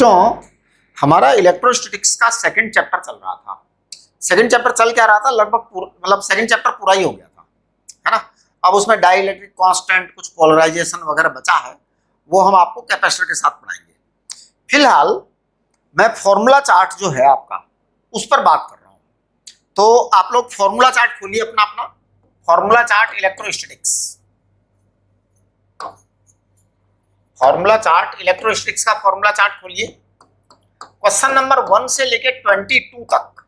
बच्चों, हमारा इलेक्ट्रोस्टैटिक्स का सेकंड चैप्टर चल रहा था। सेकंड चैप्टर चल क्या रहा था, लगभग मतलब सेकंड चैप्टर पूरा ही हो गया था, है ना। अब उसमें डाइलेक्ट्रिक कांस्टेंट, कुछ पोलराइजेशन वगैरह बचा है, वो हम आपको कैपेसिटर के साथ पढ़ाएंगे। फिलहाल मैं फॉर्मूला चार्ट जो है आपका, उस पर बात कर रहा हूं। तो आप लोग फॉर्मूला चार्ट खोलिए अपना अपना, formula chart electrostatics, formula chart electrostatics का फॉर्मूला चार्ट खोलिए। क्वेश्चन नंबर 1 से लेके 22 तक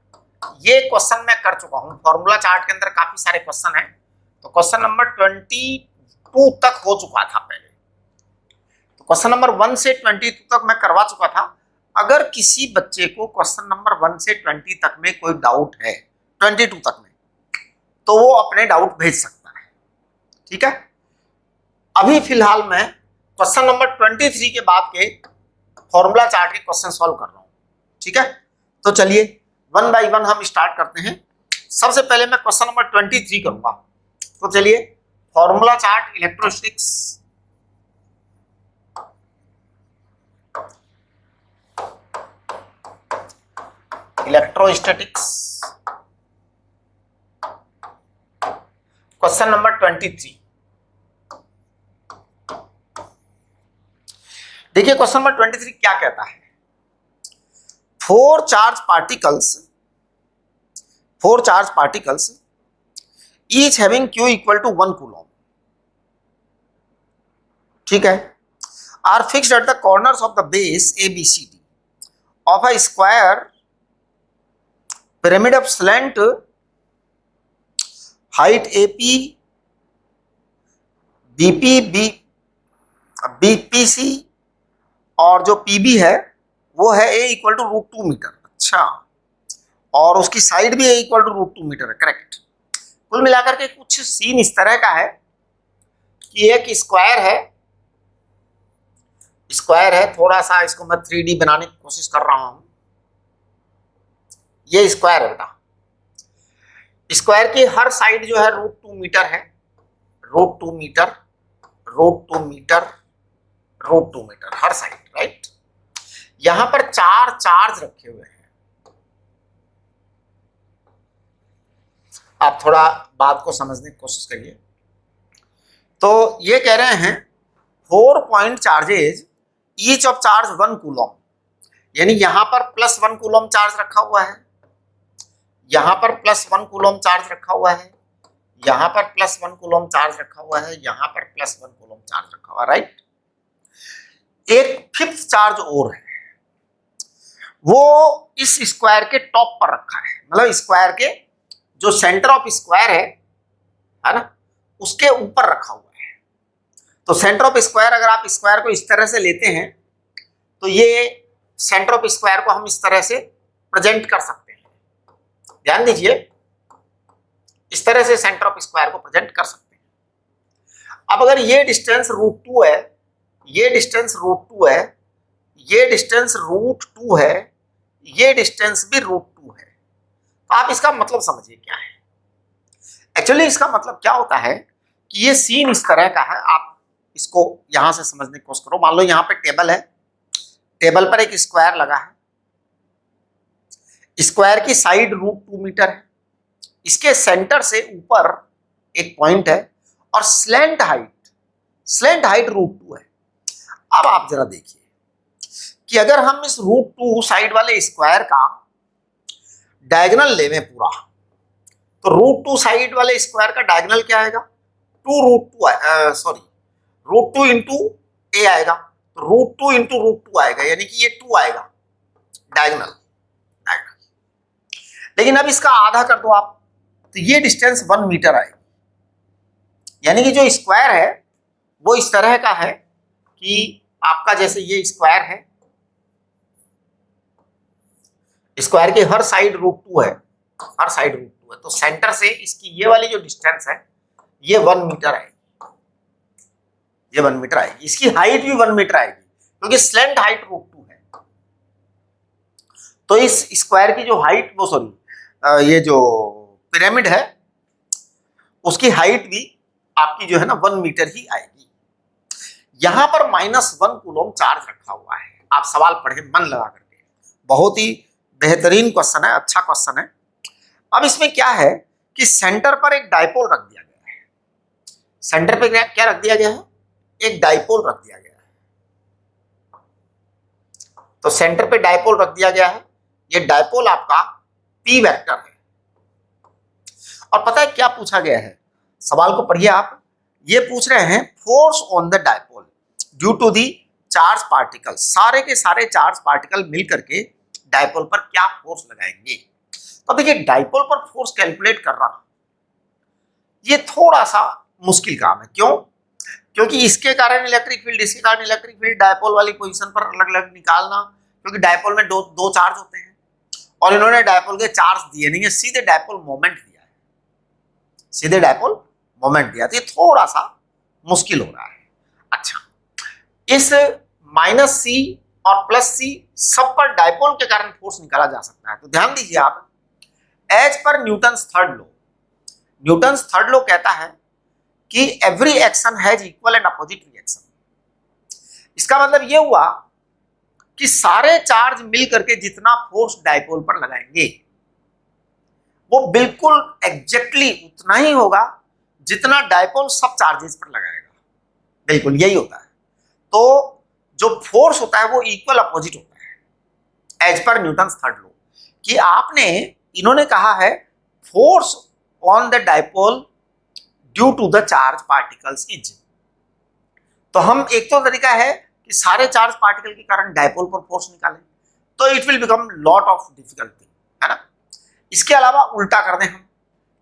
ये क्वेश्चन मैं कर चुका हूं। फॉर्मूला चार्ट के अंदर काफी सारे क्वेश्चन हैं, तो क्वेश्चन नंबर 22 तक हो चुका था पहले। तो क्वेश्चन नंबर 1 से 22 तक मैं करवा चुका था। अगर किसी बच्चे को क्वेश्चन नंबर 1 से 20 तक में कोई डाउट है, 22 तक में, तो वो अपने डाउट भेज सकता है, ठीक है। अभी फिलहाल मैं क्वेश्चन नंबर 23 के बाद के फॉर्मूला चार्ट के क्वेश्चन सॉल्व कर रहा हूं, ठीक है। तो चलिए वन बाय वन हम स्टार्ट करते हैं। सबसे पहले मैं क्वेश्चन नंबर 23 करूंगा। तो चलिए, formula chart electrostatics, question number 23। देखिए क्वेश्चन नंबर 23 क्या कहता है। Four charge particles each having Q equal to 1 coulomb, ठीक है, are fixed at the corners of the base ABCD of a square pyramid of slant height AP, BPC और जो PB है वो है A इक्वल टू √2 मीटर। अच्छा, और उसकी साइड भी A इक्वल टू √2 मीटर है, करेक्ट। कुल मिलाकर के कुछ सीन इस तरह का है कि एक स्क्वायर है, थोड़ा सा इसको मैं 3D बनाने की कोशिश कर रहा हूं। ये स्क्वायर है बेटा, स्क्वायर की हर साइड जो है √2 मीटर है, √2 मीटर, √2 मीटर, √2 मीटर हर साइड, राइट। यहां पर 4 चार्ज रखे हुए हैं। आप थोड़ा बात को समझने की कोशिश करिए। तो ये कह रहे हैं 4 point charges each of charge 1 coulomb, यानी यहां पर +1 कूलम चार्ज रखा हुआ है, यहां पर +1 कूलम चार्ज रखा हुआ है, यहां पर +1 कूलम चार्ज रखा हुआ है, यहां पर +1 कूलम चार्ज रखा हुआ है, राइट। एक 5th चार्ज और है, वो इस स्क्वायर के टॉप पर रखा है, मतलब स्क्वायर के जो सेंटर ऑफ स्क्वायर है ना, उसके ऊपर रखा हुआ है। तो सेंटर ऑफ स्क्वायर, अगर आप स्क्वायर को इस तरह से लेते हैं तो ये सेंटर ऑफ स्क्वायर को हम इस तरह से प्रेजेंट कर सकते हैं। ध्यान दीजिए, इस तरह से सेंटर ऑफ स्क्वायर को प्रेजेंट कर सकते हैं। अब अगर ये डिस्टेंस √2 है, ये डिस्टेंस √2 है, ये डिस्टेंस √2 है, ये डिस्टेंस भी √2 है, तो आप इसका मतलब समझिए क्या है। एक्चुअली इसका मतलब क्या होता है कि ये सीन इस तरह का है। आप इसको यहां से समझने की कोशिश करो। मान लो यहां पे टेबल है, टेबल पर एक स्क्वायर लगा है, स्क्वायर की साइड √2 मीटर है, इसके सेंटर से ऊपर एक पॉइंट है और स्लैंट हाइट √2 है। अब आप जरा देखिए कि अगर हम इस √2 साइड वाले स्क्वायर का डायगोनल लेवें पूरा, तो √2 साइड वाले स्क्वायर का डायगोनल क्या आएगा, √2 इंटू A आएगा, √2 इंटू √2 आएगा, यानी कि ये 2 आएगा डायगोनल। लेकिन अब इसका आधा कर दो आप, तो ये डिस्टेंस 1 मीटर आएगी, यानी कि जो स्क्वायर है वो इस तरह का है कि आपका जैसे ये स्क्वायर है, स्क्वायर की हर साइड √2 है, हर साइड √2 है, तो सेंटर से इसकी ये वाली जो डिस्टेंस है ये 1 मीटर आएगी, ये 1 मीटर आएगी। इसकी हाइट भी 1 मीटर आएगी क्योंकि स्लैंट हाइट √2 है। तो इस स्क्वायर की जो हाइट, ये जो पिरामिड है उसकी हाइट भी आपकी जो है ना 1 मीटर ही आएगी। यहां पर -1 कूलम चार्ज रखा हुआ है। आप सवाल पढ़े मन लगा करके, बहुत ही बेहतरीन क्वेश्चन है, अच्छा क्वेश्चन है। अब इसमें क्या है कि सेंटर पर एक डाइपोल रख दिया गया है। सेंटर पे क्या रख दिया गया है? एक डाइपोल रख दिया गया है। तो सेंटर पे डाइपोल रख दिया गया है। ये डाइपोल आपका पी वेक्टर है। और पता है क्या पूछा गया है? सवाल को पढ़िए आप। ये पूछ रहे हैं force on the dipole due to the charge particle. सारे के सारे चार्ज पार्टिकल मिल करके डाइपोल पर क्या फोर्स लगाएंगे। तो देखिए डाइपोल पर फोर्स कैलकुलेट करना ये थोड़ा सा मुश्किल काम है। क्यों? क्योंकि इसके कारण इलेक्ट्रिक फील्ड, इसके कारण इलेक्ट्रिक फील्ड, डाइपोल वाली पोजीशन पर अलग अलग निकालना, क्योंकि डाइपोल में दो चार्ज होते हैं और इन्होंने डाइपोल के चार्ज दिए नहीं है, सीधे डाइपोल मोमेंट दिया है, सीधे डाइपोल मोमेंट दिया। तो ये थोड़ा सा मुश्किल हो रहा है। अच्छा, इस माइनस सी और प्लस सी सब पर डाइपोल के कारण फोर्स निकाला जा सकता है। तो ध्यान दीजिए आप, as per Newton's third law, Newton's third law कहता है कि every action has equal and opposite reaction. इसका मतलब ये हुआ कि सारे चार्ज मिल करके जितना फोर्स डाइपोल पर लगाएंगे वो बिल्कुल एग्जैक्टली उतना ही होगा जितना डाइपोल सब चार्जेस पर लगाएगा। बिल्कुल यही होता है। तो जो फोर्स होता है वो इक्वल अपोजिट होता है as per Newton's third law. कि आपने, इन्होंने कहा है force on the dipole due to the charge particles is. तो हम, एक तो तरीका है कि सारे चार्ज पार्टिकल के कारण डाइपोल पर फोर्स निकालें, तो it will become lot of difficult thing, है ना। इसके अलावा उल्टा कर दें हम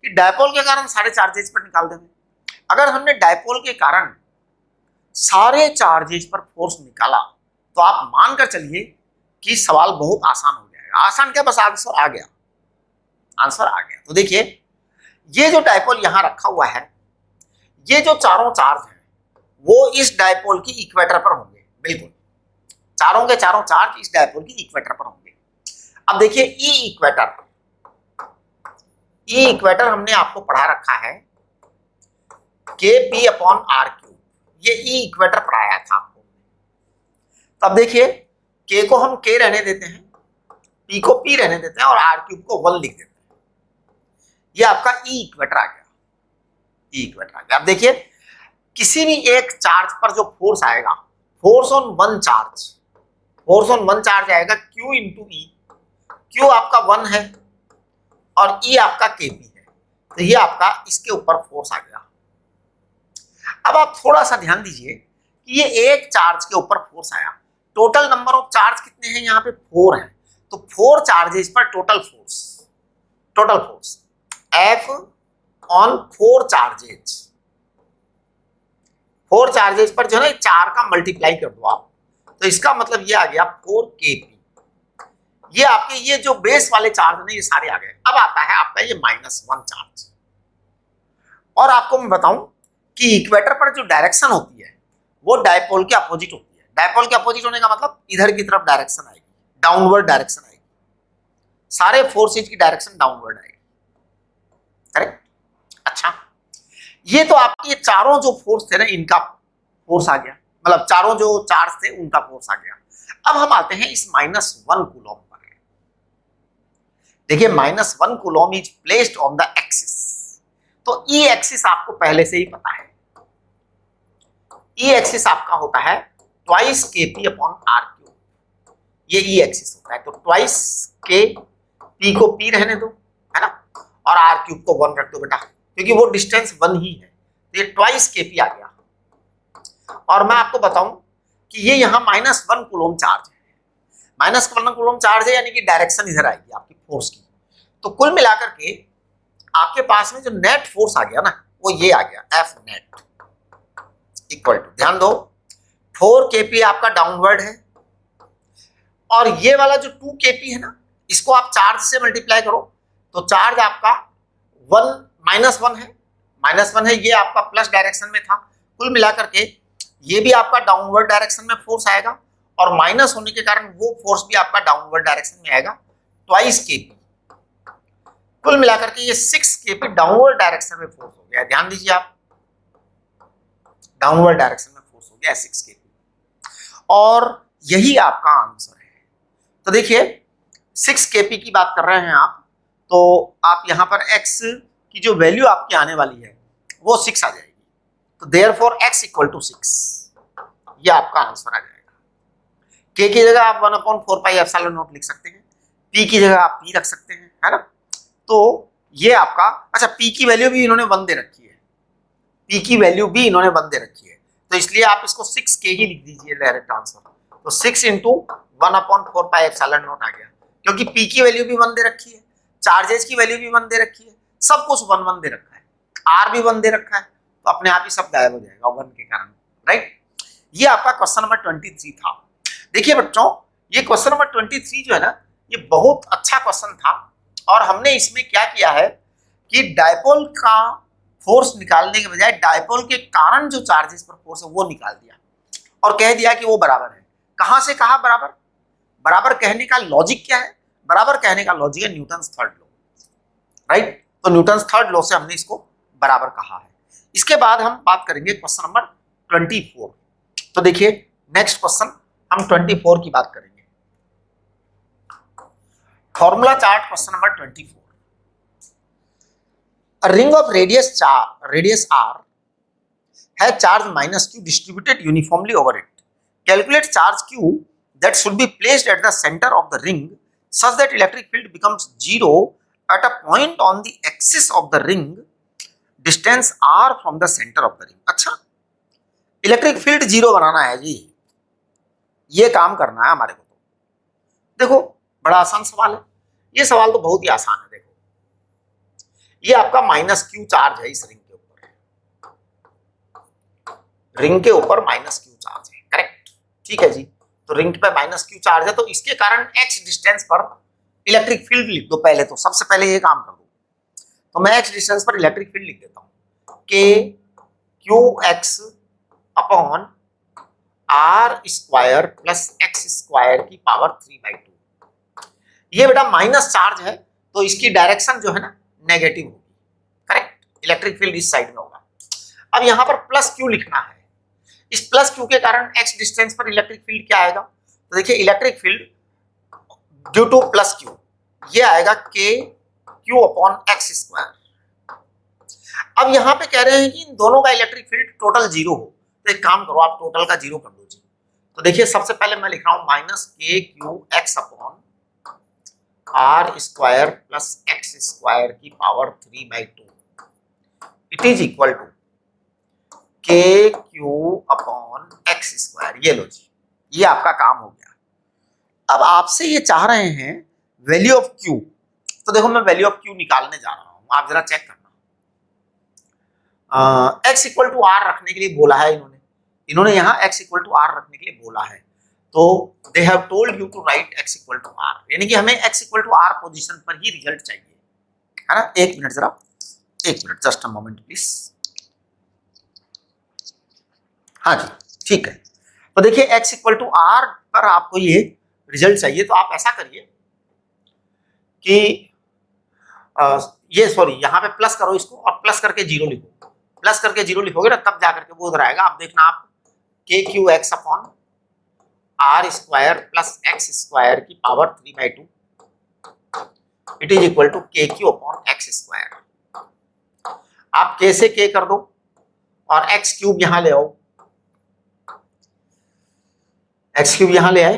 कि डाइपोल के कारण सारे चार्जेस पर निकाल देंगे। अगर हमने डाइपोल के कारण सारे चार्जेस पर फोर्स निकाला तो आप मानकर चलिए कि सवाल बहुत आसान हो जाएगा। आसान क्या, बस आंसर आ गया, आंसर आ गया। तो देखिए ये जो डाइपोल यहां रखा हुआ है, ये जो चारों चार्ज हैं वो इस डाइपोल की इक्वेटर पर होंगे। बिल्कुल चारों के चारों चार्ज इस डाइपोल की इक्वेटर पर होंगे। अब देखिए ई इक्वेटर, ई इक्वेटर हमने आपको पढ़ा रखा है के पी अपॉन आर क्यूब। ये ई इक्वेटर पढ़ाया था आपको। तब देखिए के को हम के रहने देते हैं, पी को पी रहने देते हैं और आर क्यूब को 1 लिख देते हैं। ये आपका ई इक्वेटर आ गया, ई इक्वेटर आ गया। अब देखिए किसी भी एक चार्ज पर जो फोर्स आएगा, force on one charge, force on one charge आएगा Q इंटू ई। Q आपका 1 है और E आपका Kp है। तो ये आपका इसके ऊपर फोर्स आ गया। अब आप थोड़ा सा ध्यान दीजिए कि ये एक चार्ज के ऊपर फोर्स आया। टोटल नंबर ऑफ चार्ज कितने हैं? यहाँ पे 4 हैं। तो 4 चार्जेस पर total force, total force F on 4 charges, 4 charges पर जो है ना 4 का मल्टीप्लाई कर दो आप, तो इसका मतलब ये आ गया 4kp। ये आपके ये जो बेस वाले चार्ज हैं ये सारे आ गए। अब आता है आपका ये -1 चार्ज। और आपको मैं बताऊं कि इक्वेटर पर जो डायरेक्शन होती है वो डाइपोल के अपोजिट होती है। डाइपोल के अपोजिट होने का मतलब इधर की तरफ डायरेक्शन आएगी, डाउनवर्ड डायरेक्शन आएगी। सारे फोर्सेज की डायरेक्शन डाउनवर्ड आएगी, करेक्ट। अच्छा, ये तो आपके ये चारों जो फोर्स थे ना इनका फोर्स आ गया, मतलब चारों जो चार्ज थे उनका फोर्स आ गया। अब हम आते हैं इस -1 कूलम पर। देखिए -1 coulomb is placed on the axis. तो ई एक्सिस आपको पहले से ही पता है, ई एक्सिस आपका होता है twice Kp upon r cube. ये ई एक्सिस होता है। तो ट्वाइस के, पी को पी रहने दो, है ना, और आर क्यूब को 1 रख दो बेटा, क्योंकि वो डिस्टेंस 1 ही है। तो ये ट्वाइस Kp आ गया। और मैं आपको बताऊं कि ये यहाँ -1 कूलम चार्ज है। -1 कूलम चार्ज है यानी कि डायरेक्शन इधर आएगी आपकी फोर्स की। तो कुल मिलाकर के आपके पास में जो नेट फोर्स आ गया ना वो ये आ गया F नेट इक्वल टू, ध्यान दो 4kp आपका डाउनवर्ड है और ये वाला जो 2kp है ना इसको आप चार्ज से मल्टीप्लाई करो तो चार्ज आपका 1 है, -1 है, ये आपका प्लस डायरेक्शन में था। कुल मिलाकर के ये भी आपका डाउनवर्ड डायरेक्शन में फोर्स आएगा और माइनस होने के कारण वो फोर्स भी आपका डाउनवर्ड डायरेक्शन में आएगा, ट्वाइस Kp। कुल मिलाकर के ये 6kp डाउनवर्ड डायरेक्शन में फोर्स हो गया। ध्यान दीजिए आप, डाउनवर्ड डायरेक्शन में फोर्स हो गया 6kp। और यही आपका आंसर है। तो देखिए 6 kp की बात कर रहे हैं आप, तो आप यहां पर x की जो वैल्यू आपकी आने वाली है वो 6 आ जाएगी। तो देयरफॉर x इक्वल टू 6, ये आपका आंसर आ जाएगा। k की जगह आप 1/4πε0 लिख सकते हैं, p की जगह आप p रख सकते हैं, है ना। तो ये आपका, अच्छा p की वैल्यू भी इन्होंने 1 दे रखी है, p की वैल्यू भी इन्होंने 1 दे रखी है, तो इसलिए आप इसको 6k ही लिख दीजिए डायरेक्ट आंसर। तो 6 इंटू 1/4πε0 आ गया, क्योंकि p की वैल्यू भी 1 दे रखी है, चार्जेस की वैल्यू भी 1 दे रखी है, सब कुछ 1 दे रखा है, r भी 1 दे रखा है, तो अपने आप ही सब गायब हो जाएगा 1 के कारण, राइट। ये आपका क्वेश्चन नंबर 23 था। देखिए बच्चों, ये क्वेश्चन नंबर 23 जो है ना, ये बहुत अच्छा क्वेश्चन था, और हमने इसमें क्या किया है कि डायपोल का फोर्स निकालने के बजाय डायपोल के कारण जो चार्जेस पर फोर्स है वो निकाल दिया और कह दिया कि वो बराबर है। कहां से कहा बराबर? बराबर कहने का लॉजिक क्या है? बराबर कहने का लॉजिक है न्यूटन्स थर्ड लॉ, राइट। तो न्यूटन्स थर्ड लॉ से हमने इसको बराबर कहा है। इसके बाद हम बात करेंगे क्वेश्चन नंबर 24। तो देखिए नेक्स्ट क्वेश्चन हम 24 की बात करेंगे। Formula chart question number 24। A ring of radius r has charge -q distributed uniformly over it. Calculate charge q that should be placed at the center of the ring such that electric field becomes 0 at a point on the axis of the ring, distance r from the center of the ring. अच्छा, electric field 0 बनाना है जी, ये काम करना है हमारे को। तो देखो बड़ा आसान सवाल है, ये सवाल तो बहुत ही आसान है। देखो ये आपका -q चार्ज है इस रिंग के ऊपर, रिंग के ऊपर -q चार्ज है, करेक्ट, ठीक है जी। तो रिंग पे -q चार्ज है, तो इसके कारण x डिस्टेंस पर इलेक्ट्रिक फील्ड लिख दो पहले, तो सबसे पहले ये काम कर दो। तो मैं x डिस्टेंस पर इलेक्ट्रिक फील्ड लिख देता हूं, k qx upon r square plus x square की पावर 3/2। ये बेटा माइनस चार्ज है, तो इसकी डायरेक्शन जो है ना नेगेटिव होगी, करेक्ट। इलेक्ट्रिक फील्ड इस साइड में होगा। अब यहां पर प्लस क्यू लिखना है, इस प्लस क्यू के कारण x डिस्टेंस पर इलेक्ट्रिक फील्ड क्या आएगा? तो देखिए electric field due two plus Q, ये आएगा k q upon x square. अब यहां पे कह रहे हैं कि इन दोनों का इलेक्ट्रिक फील्ड टोटल 0 हो, तो एक काम करो आप टोटल का 0 कर दो जी। तो देखिए सबसे पहले मैं लिख रहा हूं -k q x upon r square plus x square की power 3/2, it is equal to k q upon x square. ये लो जी, ये आपका काम हो गया। अब आपसे ये चाह रहे हैं वैल्यू ऑफ q, तो देखो मैं वैल्यू ऑफ q निकालने जा रहा हूं, आप जरा चेक करना। x इक्वल टू r रखने के लिए बोला है इन्होंने यहाँ x इक्वल टू r रखने के लिए बोला है, तो they have told you to write x equal to r, यानी कि हमें x equal to r position पर ही रिजल्ट चाहिए, है ना। एक मिनट जरा, एक minute, just a moment please. हाँ जी ठीक है। तो देखिए x इक्वल टू r पर आपको ये रिजल्ट चाहिए, तो आप ऐसा करिए कि ये सॉरी यहाँ पे प्लस करो इसको, और प्लस करके 0 लिखो। प्लस करके 0 लिखोगे ना तब जाकर के वो उधर आएगा। आप देखना, आप k q x upon r square plus x square की power 3/2 it is equal to k q upon x square. आप k से k कर दो और x क्यूब यहां ले आओ, x क्यूब यहां ले आए,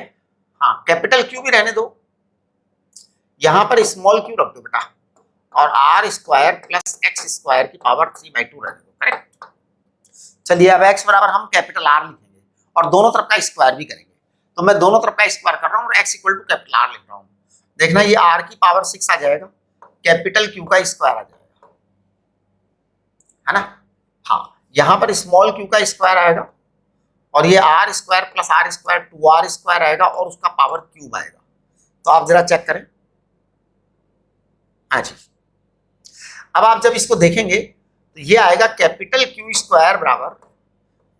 हाँ कैपिटल Q भी रहने दो, यहां पर स्मॉल q रख दो बेटा, और r square plus x square की पावर 3/2 रहने दो, करेक्ट। चलिए अब x बराबर हम कैपिटल R लिखेंगे और दोनों तरफ का स्क्वायर भी करेंगे। तो मैं दोनों तरफ का स्क्वायर कर रहा हूं और x equal to capital R लिख रहा हूं। देखना ये r की पावर 6 आ जाएगा, कैपिटल Q का स्क्वायर आ जाएगा, है ना। हाँ यहां पर स्मॉल q का स्क्वायर आएगा और ये r square plus r square 2r square आएगा और उसका पावर क्यूब आएगा। तो आप जरा चेक करें, हाँ जी। अब आप जब इसको देखेंगे तो ये आएगा कैपिटल Q स्क्वायर बराबर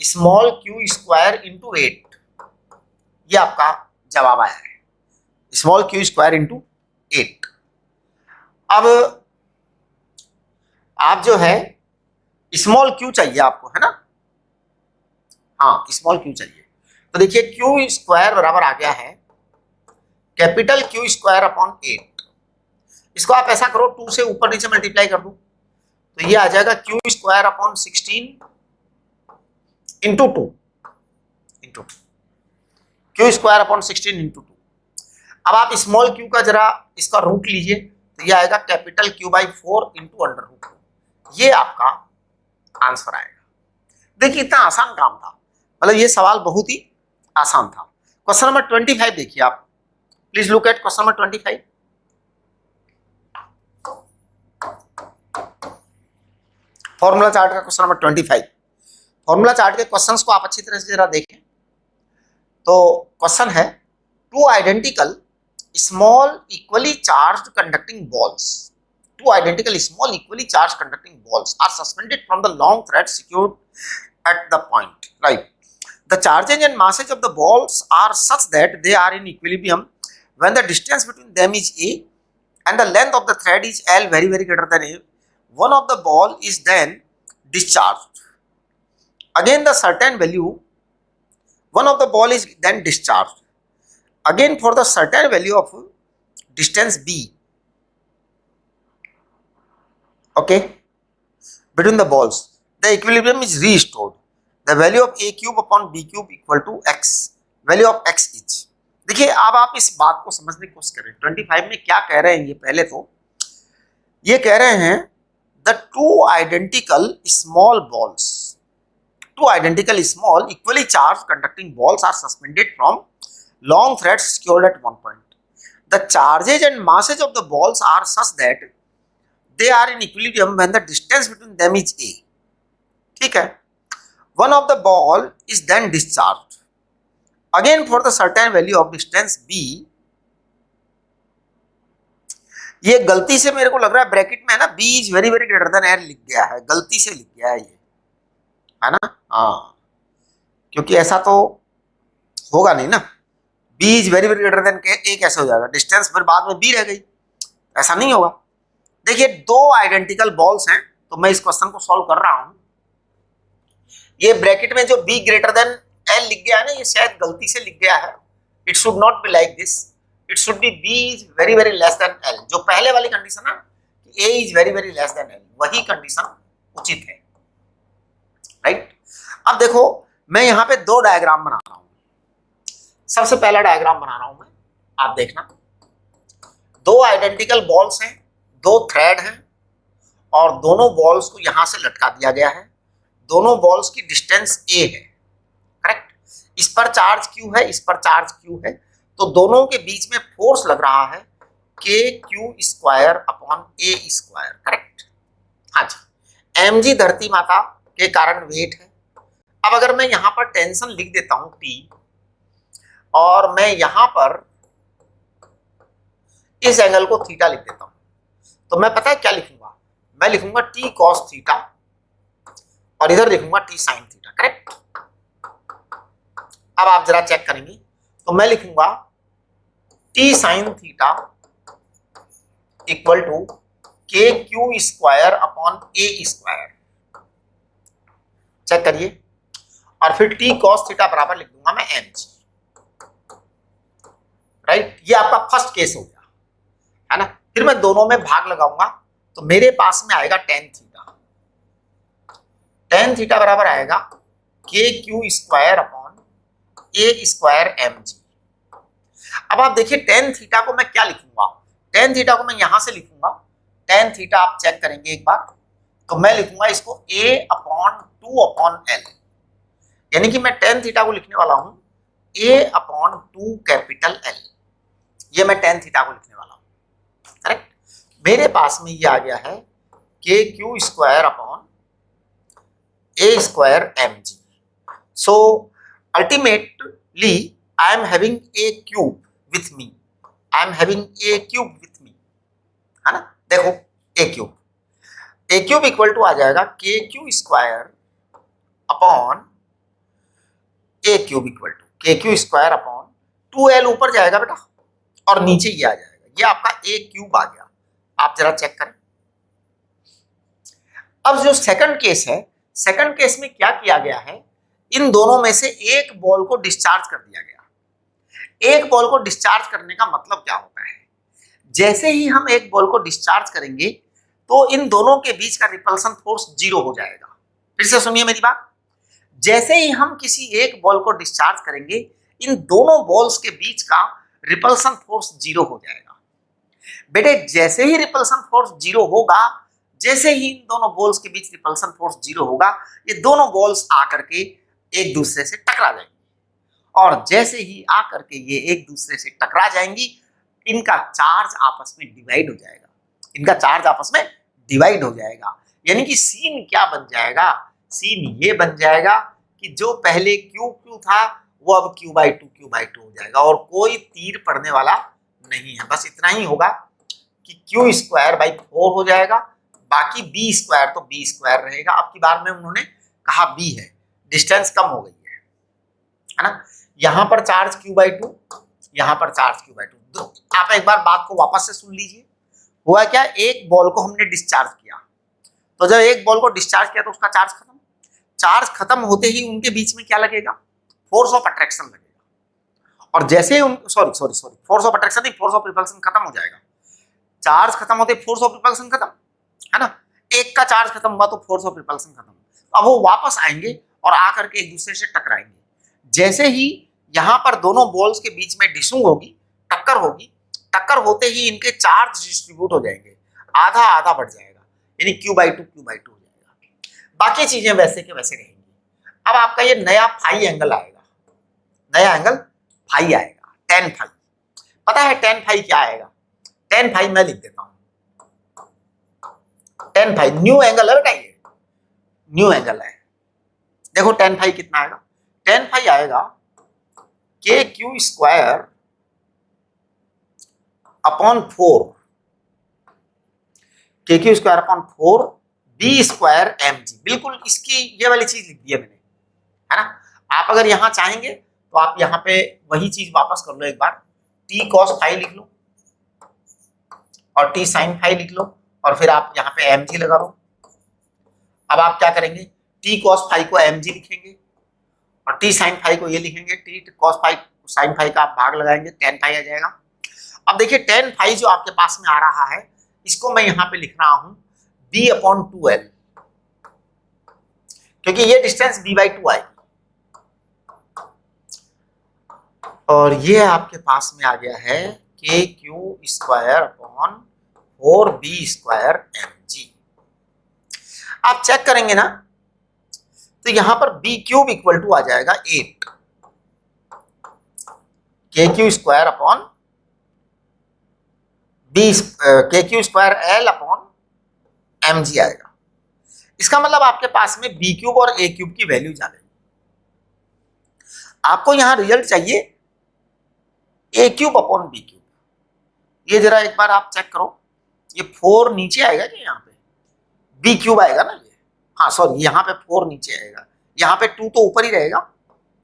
स्मॉल q स्क्वायर इंटू 8, ये आपका जवाब आया है, स्मॉल q स्क्वायर इंटू 8। अब आप जो है स्मॉल q चाहिए आपको, है ना, हाँ स्मॉल q चाहिए। तो देखिए क्यू स्क्वायर बराबर आ गया है कैपिटल क्यू स्क्वायर अपॉन 8। इसको आप ऐसा करो 2 से ऊपर नीचे मल्टीप्लाई कर दो तो ये आ जाएगा Q square upon 16 into 2 Q square upon 16 into 2। अब आप स्मॉल क्यू का जरा इसका रूट लीजिए तो ये आएगा capital Q by 4 into under root 2। ये आपका आंसर आएगा। देखिए इतना आसान काम था, मतलब ये सवाल बहुत ही आसान था। क्वेश्चन नंबर 25 देखिए आप, please look at question number 25। Formula chart का क्वेश्चन नंबर 25। फॉर्मूला चार्ट के क्वेश्चंस को आप अच्छी तरह से जरा देखें तो क्वेश्चन है two identical small equally charged conducting balls, two identical small equally charged conducting balls are suspended from the long thread secured at the point, right? The charges and masses of the balls are such that they are in equilibrium when the distance between them is a and the length of the thread is L very greater than a. One of the ball is then discharged. Again the certain value, one of the ball is then discharged. Again for the certain value of distance B, okay, between the balls, the equilibrium is restored. The value of a cube upon b cube equal to x. Value of x is, देखिए अब आप इस बात को समझने की कोशिश करें 25 में क्या कह रहे हैं। ये पहले तो ये कह रहे हैं the two identical small balls, two identical small equally charged conducting balls are suspended from long threads secured at one point. The charges and masses of the balls are such that they are in equilibrium when the distance between them is a. ठीक है, one of the ball is then discharged. Again for the certain value of distance b, ये गलती से मेरे को लग रहा है ब्रैकेट में है ना, b is very greater than l लिख गया है, गलती से लिख गया है ये, है ना? हाँ, क्योंकि ऐसा तो होगा नहीं ना, b is very greater than a कैसे हो जाएगा, डिस्टेंस फिर बाद में b रह गई, ऐसा नहीं होगा। देखिए दो आइडेंटिकल बॉल्स हैं तो मैं इस क्वेश्चन को सॉल्व कर रहा हूं। ये ब्रैकेट में जो b ग्रेटर देन l लिख गया है ना, ये शायद गलती से लिख गया है। It should not be like this, it should be b is very less than l। जो पहले वाली कंडीशन है कि a is very less than l, वही कंडीशन उचित है, राइट? अब देखो मैं यहाँ पे दो डायग्राम बना रहा हूं। सबसे पहला डायग्राम बना रहा हूं मैं, आप देखना। दो आइडेंटिकल बॉल्स हैं, दो थ्रेड हैं और दोनों बॉल्स को यहां से लटका दिया गया है। दोनों बॉल्स की डिस्टेंस a है, करेक्ट? इस पर चार्ज q है, इस पर चार्ज q है, तो दोनों के बीच में फोर्स लग रहा है k q square upon a square, correct? हाँ जी, mg धरती माता के कारण वेट है। अब अगर मैं यहां पर टेंशन लिख देता हूं t और मैं यहां पर इस एंगल को थीटा लिख देता हूं तो मैं पता है क्या लिखूंगा, मैं लिखूंगा t cos थीटा और इधर लिखूंगा t sin थीटा, करेक्ट? अब आप जरा चेक करेंगे तो मैं लिखूंगा t sin theta equal to k q square upon a square, check करिए, और फिर t cos थीटा बराबर लिख दूंगा मैं mg, राइट? ये आपका फर्स्ट केस हो गया, है ना? फिर मैं दोनों में भाग लगाऊंगा तो मेरे पास में आएगा tan थीटा। tan थीटा बराबर आएगा k q square upon a square mg। अब आप देखिए tan थीटा को मैं क्या लिखूंगा, tan थीटा को मैं यहां से लिखूंगा। tan थीटा आप चेक करेंगे एक बार तो मैं लिखूंगा इसको a अपॉन 2 अपॉन l, यानी कि मैं tan थीटा को लिखने वाला हूं a अपॉन 2 कैपिटल l। ये मैं tan थीटा को लिखने वाला हूं, करेक्ट? मेरे पास में ये आ गया है k q square upon a square mg। So ultimately I am having a cube with me, I am having a cube with me, है ना? देखो a क्यूब इक्वल टू आ जाएगा k q square upon a cube equal to k q square upon 2l, ऊपर जाएगा बेटा और नीचे ये आ जाएगा, ये आपका a क्यूब आ गया। आप जरा चेक करें। अब जो सेकंड केस है, सेकंड केस में क्या किया गया है, इन दोनों में से एक बॉल को डिस्चार्ज कर दिया गया। एक बॉल को डिस्चार्ज करने का मतलब क्या होता है, जैसे ही हम एक बॉल को डिस्चार्ज करेंगे तो इन दोनों के बीच का रिपल्सन फोर्स 0 हो जाएगा। फिर से सुनिए मेरी बात, जैसे ही हम किसी एक बॉल को डिस्चार्ज करेंगे इन दोनों बॉल्स के बीच का रिपल्सन फोर्स 0 हो जाएगा। बेटे जैसे ही रिपल्सन फोर्स 0 होगा, जैसे ही इन दोनों बॉल्स के बीच रिपल्सन फोर्स 0 होगा, ये दोनों बॉल्स आकर के एक दूसरे से टकरा जाएंगी, और जैसे ही आकर के ये एक दूसरे से टकरा जाएंगी, इनका चार्ज आपस में डिवाइड हो जाएगा। इनका चार्ज आपस में डिवाइड हो जाएगा, यानी कि सीन क्या बन जाएगा, सीन ये बन जाएगा कि जो पहले क्यू क्यू था वो अब Q/2 हो जाएगा, और कोई तीर पड़ने वाला नहीं है। बस इतना ही होगा कि Q²/4 हो जाएगा, बाकी B² तो B² रहेगा। अब की बार में उन्होंने कहा B है, डिस्टेंस कम हो गई है ना। यहां पर चार्ज Q/2, यहां पर चार्ज Q/2। आप एक बार बात को वापस से सुन लीजिए। हुआ क्या, एक बॉल को हमने डिस्चार्ज किया, तो जब एक बॉल को डिस्चार्ज किया तो उसका चार्ज खत्म। चार्ज खत्म होते ही उनके बीच में क्या लगेगा, फोर्स ऑफ अट्रैक्शन लगेगा, और जैसे फोर्स ऑफ अट्रैक्शन नहीं, फोर्स ऑफ रिपल्सन खत्म हो जाएगा। चार्ज खत्म होते फोर्स ऑफ रिपल्सन खत्म है ना, एक का चार्ज खत्म हुआ तो फोर्स ऑफ रिपल्सन खत्म। अब वो वापस आएंगे और आकर के एक दूसरे से टकराएंगे। जैसे ही यहां पर दोनों बॉल्स के बीच में डिसूंग होगी, टक्कर होगी, टक्कर होते ही इनके चार्ज डिस्ट्रीब्यूट हो जाएंगे, आधा आधा बढ़ जाएगा, यानी Q/2 हो जाएगा। बाकी चीजें वैसे के वैसे रहेंगी। अब आपका ये नया फाई एंगल आएगा, नया एंगल फाई आएगा, tan फाई। पता है tan फाई क्या आएगा, tan फाई मैं लिख देता हूं, tan फाई न्यू एंगल है बेटा, ये न्यू एंगल है। देखो tan फाई कितना आएगा, tan फाई आएगा KQ² upon 4, KQ² upon 4 B² mg। बिल्कुल इसकी ये वाली चीज लिख दी है मैंने, है ना। आप अगर यहां चाहेंगे तो आप यहां पे वही चीज वापस कर लो, एक बार T cos फाई लिख लो और T sin फाई लिख लो, और फिर आप यहाँ पे mg लगा लो। अब आप क्या करेंगे, T cos फाई को mg लिखेंगे और T sin फाई को ये लिखेंगे, T cos phi sin phi का आप भाग लगाएंगे, tan फाई आ जाएगा। अब देखिए tan फाई जो आपके पास में आ रहा है, इसको मैं यहाँ पे लिख रहा हूं B/2L, क्योंकि ये डिस्टेंस B/2 आएगी, और ये आपके पास में आ गया है KQ² अपॉन 4B² mg। आप चेक करेंगे ना तो यहां पर B³ इक्वल टू आ जाएगा 8, KQ² upon KQ²L upon mg आएगा। इसका मतलब आपके पास में B³ और A³ की वैल्यू जानेगी। आपको यहां रिजल्ट चाहिए A³ अपॉन B³। ये जरा एक बार आप चेक करो, ये 4 नीचे आएगा कि यहाँ पे B³ आएगा ना, ये हाँ सॉरी, यहाँ पे 4 नीचे आएगा, यहाँ पे 2 तो ऊपर ही रहेगा,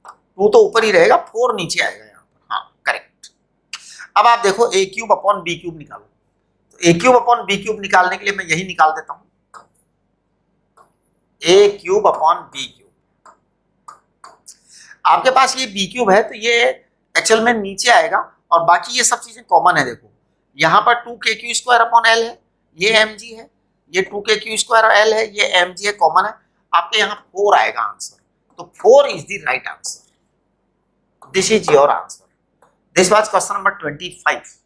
2 तो ऊपर ही रहेगा, 4 नीचे आएगा यहाँ पर, हाँ करेक्ट। अब आप देखो A³ अपॉन B³ निकालो, तो A³ अपॉन B³ निकालने के लिए मैं यही निकाल देता हूं, A³ अपॉन B³। आपके पास ये B³ है तो ये एक्चुअल में नीचे आएगा, और बाकी ये सब चीजें कॉमन है। देखो यहाँ पर 2KQ² अपॉन L है, ये mg है, ये 2KQ² L है, ये mg है, कॉमन है। आपके यहाँ 4 आएगा आंसर, तो 4 is the right answer. This is your answer. This was question number 25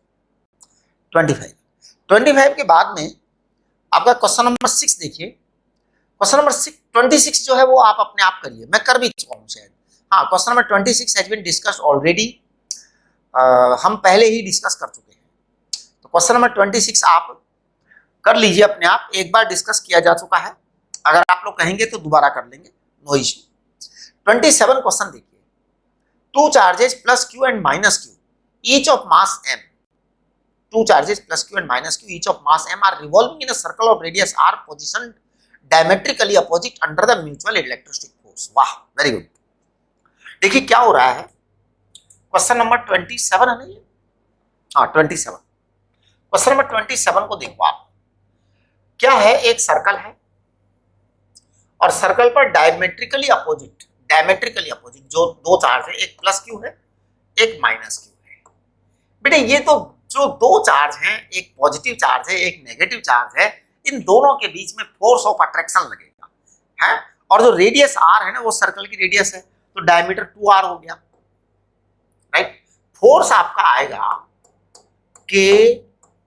के बाद में आपका क्वेश्चन नंबर 6 देखिए। क्वेश्चन नंबर 26 जो है वो आप अपने आप करिए, मैं कर भी चुका हूं शायद। हाँ, question number 26 has been discussed already, हम पहले ही डिस्कस कर चुके हैं। तो क्वेश्चन नंबर 26 आप कर लीजिए अपने आप, एक बार डिस्कस किया जा चुका है, अगर आप लोग कहेंगे तो दोबारा कर लेंगे, नो इश्यू। 27 क्वेश्चन देखिए, 2 charges plus Q and minus Q each of mass m, 2 charges plus Q and minus Q each of mass m are revolving in a circle of radius r positioned diametrically opposite under the mutual electrostatic force। वाह, very good. देखिए क्या हो रहा है, question number 27 है ना ये, हाँ 27। क्वेश्चन नंबर 27 को देखो आप, क्या है, एक सर्कल है और सर्कल पर डायमेट्रिकली अपोजिट, डायमेट्रिकली अपोजिट, जो दो चार्ज है, एक प्लस क्यू है, एक माइनस क्यू है। बेटे ये तो जो दो चार्ज हैं, एक पॉजिटिव चार्ज है, एक नेगेटिव चार्ज है, इन दोनों के बीच में फोर्स ऑफ अट्रैक्शन लगेगा है, और जो रेडियस आर है ना, वो सर्कल की रेडियस है, तो डायमीटर 2r हो गया, राइट। फोर्स आपका आएगा K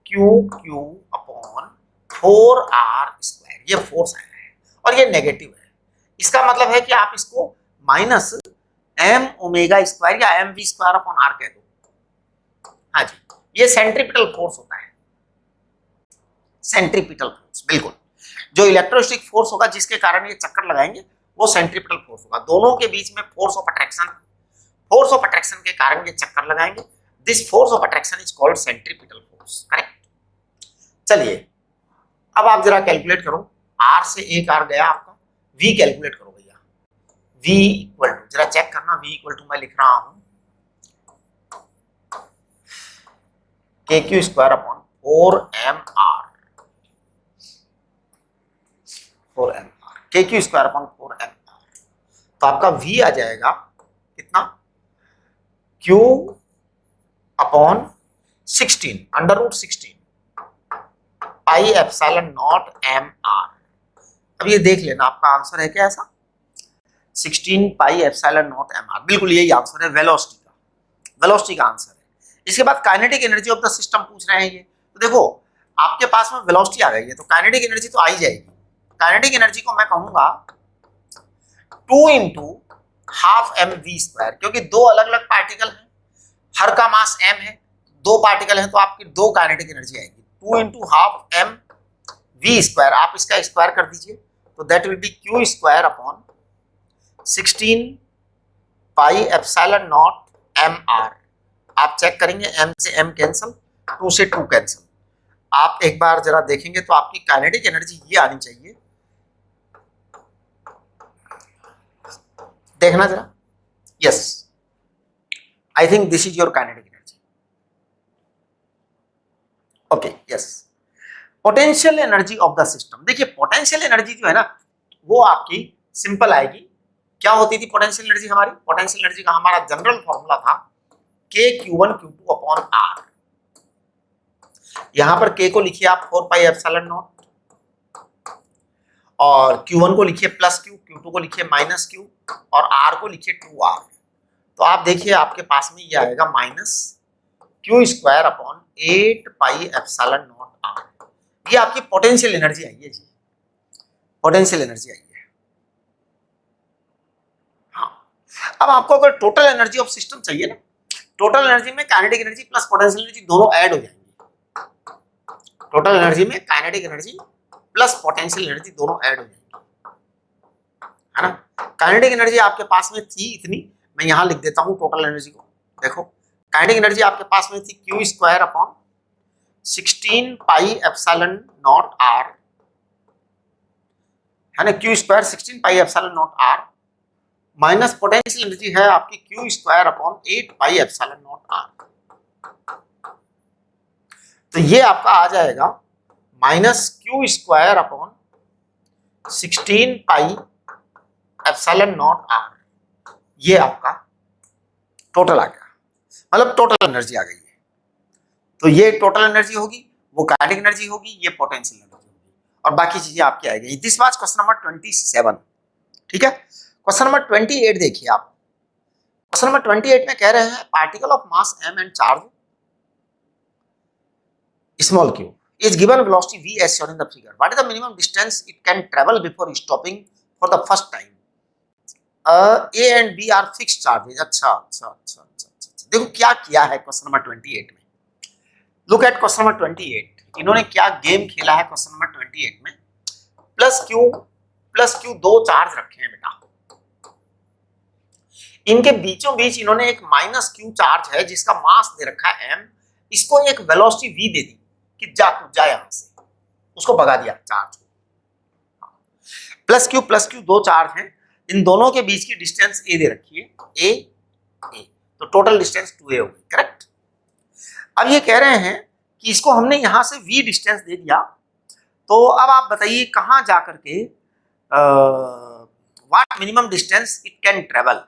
Q Q upon 4r², ये फोर्स आया है और ये नेगेटिव है। इसका मतलब है कि आप इसको माइनस m ओमेगा स्क्वायर या mv स्क्वायर अपॉन r कह दो। हाँ जी, ये सेंट्रीपिटल फोर्स होता है, सेंट्रीपिटल फोर्स, बिल्कुल। जो इलेक्ट्रोस्टैटिक फोर्स होगा जिसके कारण ये चक्कर लगाएंगे, वो सेंट्रीपिटल फोर्स होगा। दोनों के बीच में फोर्स ऑफ अट्रैक्शन के कारण ये चक्कर लगाएंगे। This force of attraction is called centripetal force, correct. चलिए अब आप जरा कैलकुलेट करो, r से एक r गया आपका, v कैलकुलेट करो भैया। v इक्वल टू, जरा चेक करना, v इक्वल टू मैं लिख रहा हूं के क्यू स्क्वायर अपॉन 4mr, के क्यू स्क्वायर अपॉन 4mr। तो आपका v आ जाएगा कितना, q upon 16 √16 pi epsilon not mr। अब ये देख लेना आपका आंसर है क्या ऐसा, 16 पाई एप्सिलॉन नॉट mr, बिल्कुल यही आंसर है, वेलोसिटी का आंसर है। इसके बाद kinetic energy of the system पूछ रहे हैं ये, तो देखो आपके पास में वेलोसिटी आ गई है, तो काइनेटिक एनर्जी तो आ ही जाएगी। काइनेटिक एनर्जी को मैं कहूंगा 2 × हाफ mv², क्योंकि दो अलग अलग पार्टिकल हैं, हर का मास m है, दो पार्टिकल हैं, तो आपकी दो काइनेटिक एनर्जी आएगी, 2 × हाफ mv²। आप इसका स्क्वायर कर दीजिए, तो that will be q square upon 16 pi epsilon not mr। आप चेक करेंगे, m से m कैंसिल, 2 से 2 कैंसिल। आप एक बार जरा देखेंगे तो आपकी काइनेटिक एनर्जी ये आनी चाहिए, देखना जरा, yes, I think this is your kinetic energy, okay, yes. Potential energy of the system, देखिए पोटेंशियल एनर्जी जो है ना, वो आपकी सिंपल आएगी। क्या होती थी पोटेंशियल एनर्जी हमारी, पोटेंशियल एनर्जी का हमारा जनरल फॉर्मूला था k q1 q2 upon r। यहां पर k को लिखिए आप 4 पाई एप्सिलॉन नॉट, और q1 को लिखिए प्लस q, q2 को लिखिए माइनस q, और r को लिखिए 2r। तो आप देखिए आपके पास में ये आएगा minus q square upon 8 pi epsilon not r। ये आपकी पोटेंशियल एनर्जी आई है जी, पोटेंशियल एनर्जी आई है। हाँ, अब आपको अगर टोटल एनर्जी ऑफ सिस्टम चाहिए ना, टोटल एनर्जी में kinetic energy plus potential energy दोनों ऐड हो जाएंगी। टोटल एनर्जी में kinetic energy plus potential energy दोनों ऐड हो जाएंगी, है ना। काइनेटिक एनर्जी आपके पास में थी इतनी, मैं यहां लिख देता हूं टोटल एनर्जी को। देखो काइनेटिक एनर्जी आपके पास में थी q square upon 16 pi epsilon not r, है ना, q square 16 pi epsilon not r, minus potential energy है आपकी q square upon 8 pi epsilon not r। तो ये आपका आ जाएगा minus q square upon 16 pi epsilon not r। ये आपका टोटल आ गया, मतलब टोटल एनर्जी आ गई है। तो ये टोटल एनर्जी होगी, वो काइनेटिक एनर्जी होगी, ये पोटेंशियल एनर्जी होगी, और बाकी चीजें आपकी आएगी। दिस वाज क्वेश्चन नंबर 27, ठीक है। क्वेश्चन नंबर 28 देखिए आप। क्वेश्चन नंबर 28 में कह रहे हैं particle of mass m and charge small q is given velocity v as shown in the figure. What is the minimum distance it can travel before stopping for the first time? A and B are fixed charges. अच्छा। देखो क्या किया है question number 28 में। Look at question number 28। इन्होंने क्या game खेला है क्वेश्चन नंबर 28 में। प्लस क्यू दो चार्ज रखे हैं बेटा, इनके बीचों बीच इन्होंने एक माइनस क्यू चार्ज है जिसका मास दे रखा है m, इसको एक वेलोसिटी v दे दी कि जा यहां से, उसको भगा दिया चार्ज को। प्लस क्यू दो चार्ज हैं, इन दोनों के बीच की डिस्टेंस a दे रखी है, a, तो टोटल डिस्टेंस 2a हो गई, करेक्ट। अब ये कह रहे हैं कि इसको हमने यहां से v डिस्टेंस दे दिया, तो अब आप बताइए कहां जाकर के what minimum distance it can travel,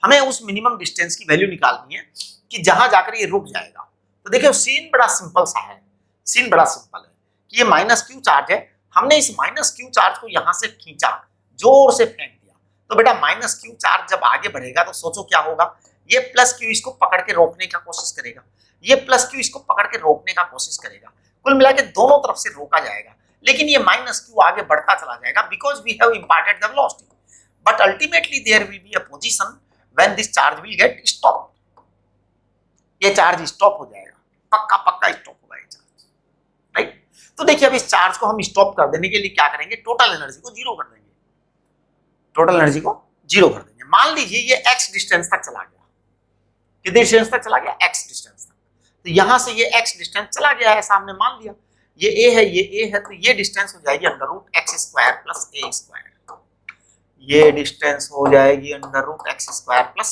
हमें उस मिनिमम डिस्टेंस की वैल्यू निकालनी है कि जहां जाकर ये रुक जाएगा। तो देखिए सीन बड़ा सिंपल सा है, सीन बड़ा सिंपल है कि ये माइनस क्यू चार्ज है, हमने इस माइनस क्यू चार्ज को यहां से खींचा, जोर से फेंक दिया, तो बेटा माइनस क्यू चार्ज जब आगे बढ़ेगा तो सोचो क्या होगा, ये प्लस क्यू इसको पकड़ के रोकने का कोशिश करेगा, ये प्लस क्यू इसको पकड़ के रोकने का कोशिश करेगा, कुल मिला के दोनों तरफ से रोका जाएगा, लेकिन ये माइनस क्यू आगे बढ़ता चला जाएगा because we have imparted the velocity, but ultimately there will be a position when this charge will get stop, ये चार्ज स्टॉप हो जाएगा, पक्का पक्का स्टॉप होगा ये चार्ज, राइट। तो देखिए अब इस चार्ज को हम स्टॉप कर देने के लिए क्या करेंगे, टोटल एनर्जी को जीरो कर देंगे, टोटल एनर्जी को जीरो कर देंगे। मान लीजिए ये x डिस्टेंस तक चला गया, कितने डिस्टेंस तक चला गया, x डिस्टेंस तक, तो यहां से ये x डिस्टेंस चला गया है, सामने मान लिया ये a है, ये a है, तो ये डिस्टेंस हो जाएगी under root X square plus A square, ये डिस्टेंस हो जाएगी under root X square plus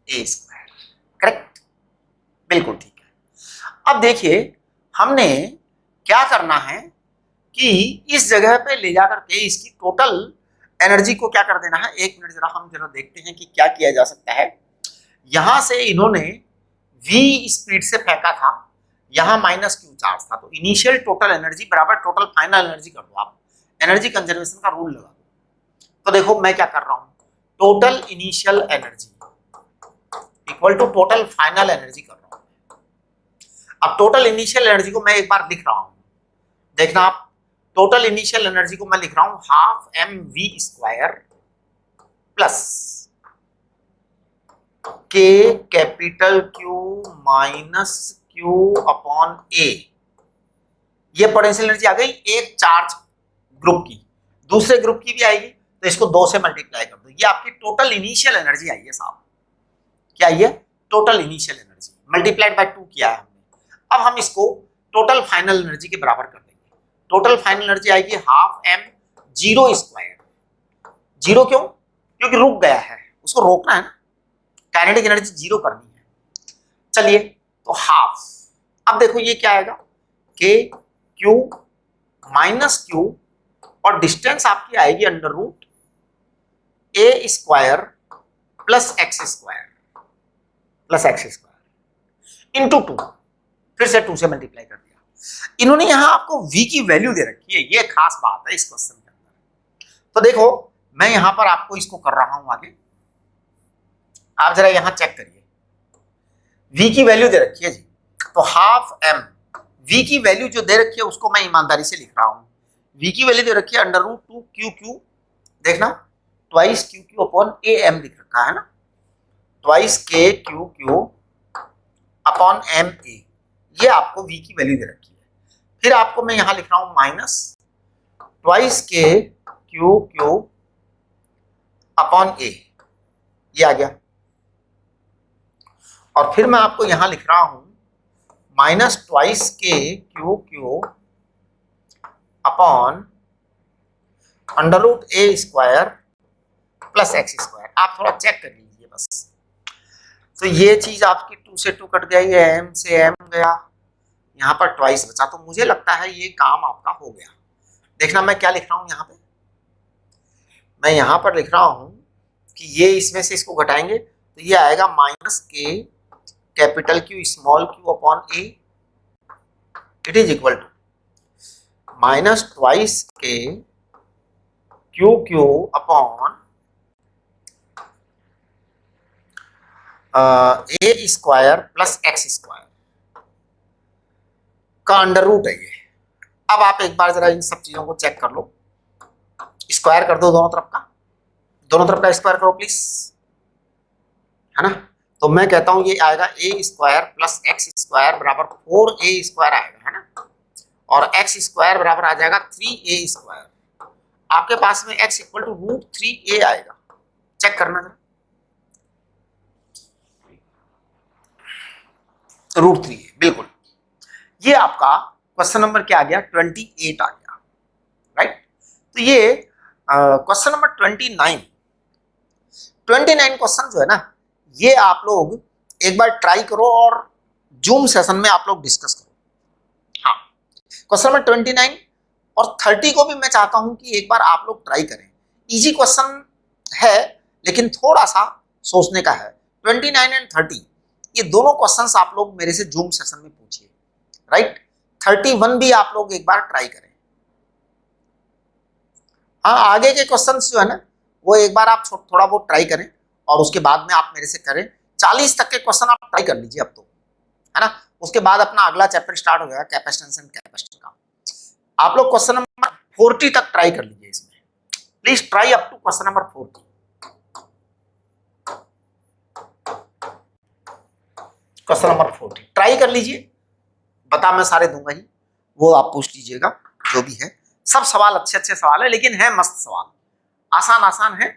A square, correct, बिल्कुल ठीक है। अब देखिए हमने क्या करना है कि इस जगह पे ले जाकर के इसकी टोटल एनर्जी को क्या कर देना है, एक मिनट जरा हम जरा देखते हैं कि क्या किया जा सकता है। यहां से इन्होंने v स्पीड से फेंका था, यहां माइनस क्यू चार्ज था, तो इनिशियल टोटल एनर्जी बराबर टोटल फाइनल एनर्जी कर दो, आप एनर्जी कंजर्वेशन का रूल लगा दो। तो देखो मैं क्या कर रहा हूं, total initial energy equal to total final energy कर रहा हूं। अब टोटल इनिशियल एनर्जी को मैं एक बार लिख रहा हूं, देखना आप, टोटल इनिशियल एनर्जी को मैं लिख रहा हूं half M V square plus K capital Q minus Q upon A, ये पोटेंशियल एनर्जी आ गई एक चार्ज ग्रुप की, दूसरे ग्रुप की भी आएगी, तो इसको 2 से मल्टीप्लाई कर दो, ये आपकी टोटल इनिशियल एनर्जी आई है साहब, क्या आई है, total initial energy multiplied by 2 किया है हमने। अब हम इसको टोटल फाइनल एनर्जी के बराबर कर देंगे, टोटल फाइनल एनर्जी आएगी half m zero square, zero क्यों, क्योंकि रुक गया है, उसको रोकना है ना, काइनेटिक एनर्जी जीरो करनी है। चलिए तो हाफ, अब देखो ये क्या आएगा, के क्यू माइनस क्यू और डिस्टेंस आपकी आएगी under root A square plus x square into 2, फिर से 2 से मल्टीप्लाई कर दिया। इन्होंने यहां आपको v की वैल्यू दे रखी है, ये खास बात है इस क्वेश्चन के अंदर। तो देखो मैं यहां पर आपको इसको कर रहा हूं आगे, आप जरा यहां चेक करिए, v की वैल्यू दे रखी है जी, तो हाफ एम, v की वैल्यू जो दे रखी है उसको मैं ईमानदारी से लिख रहा हूं, v की वैल्यू दे रखी है अंडर रूट 2 क्यू क्यू, देखना twice q Q upon a m लिख रखा है ना, ट्वाइस के Q Q upon m a, ये आपको v की वैल्यू दे रखी है। फिर आपको मैं यहां लिख रहा हूं माइनस ट्वाइस के क्यू क्यू अपॉन ए, ये आ गया, और फिर मैं आपको यहां लिख रहा हूं माइनस ट्वाइस के Q Q upon under root A square plus x square, आप थोड़ा चेक कर लीजिए बस। तो ये चीज आपकी 2 से 2 कट गई, m से m गया, यहाँ पर ट्वाइस बचा, तो मुझे लगता है ये काम आपका हो गया। देखना मैं क्या लिख रहा हूं यहाँ पे, मैं यहाँ पर लिख रहा हूं कि ये इसमें से इसको घटाएंगे तो ये आएगा minus k capital Q small q upon a, it is equal to minus twice के Q Q upon a square plus x square का अंडर रूट है ये। अब आप एक बार जरा इन सब चीजों को चेक कर लो, स्क्वायर कर दो दोनों तरफ का, दोनों तरफ का स्क्वायर करो प्लीज, है ना। तो मैं कहता हूं ये आएगा ए स्क्वायर प्लस एक्स स्क्वायर बराबर 4a स्क्वायर आएगा, है ना, और एक्स स्क्वायर बराबर आ जाएगा 3a स्क्वायर, आपके पास में x equal to root 3a आएगा, चेक करना जरा, रूट 3a, बिल्कुल। ये आपका क्वेश्चन नंबर क्या आ गया, 28 आ गया, राइट। तो ये क्वेश्चन नंबर 29 क्वेश्चन जो है ना, ये आप लोग एक बार ट्राई करो और जूम सेशन में आप लोग डिस्कस करो। हाँ, क्वेश्चन नंबर 29 और 30 को भी मैं चाहता हूं कि एक बार आप लोग ट्राई करें, इजी क्वेश्चन है लेकिन थोड़ा सा सोचने का है। 29 एंड 30 ये दोनों क्वेश्चंस आप लोग मेरे से जूम सेशन में पूछिए, राइट। 31 भी आप लोग एक बार ट्राई करें। हाँ, आगे के क्वेश्चंस जो है ना वो एक बार आप थोड़ा बहुत ट्राई करें और उसके बाद में आप मेरे से करें। 40 तक के क्वेश्चन आप ट्राई कर लीजिए अब तो, है ना। उसके बाद अपना अगला चैप्टर स्टार्ट हो जाएगा कैपेसिटेंस एंड कैपेसिटर का। आप लोग क्वेश्चन नंबर 40 तक ट्राई कर लीजिए इसमें। Please try up to question number 40। Question number 40 try कर लीजिए, बता मैं सारे दूंगा ही, वो आप पूछ लीजिएगा जो भी है। सब सवाल अच्छे अच्छे सवाल है लेकिन है मस्त सवाल, आसान आसान है,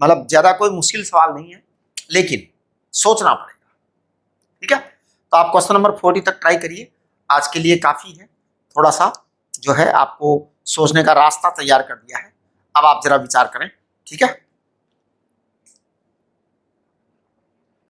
मतलब ज्यादा कोई मुश्किल सवाल नहीं है लेकिन सोचना पड़ेगा, ठीक है। तो आप क्वेश्चन नंबर 40 तक ट्राई करिए। आज के लिए काफी है, थोड़ा सा जो है आपको सोचने का रास्ता तैयार कर दिया है। अब आप जरा विचार करें, ठीक है।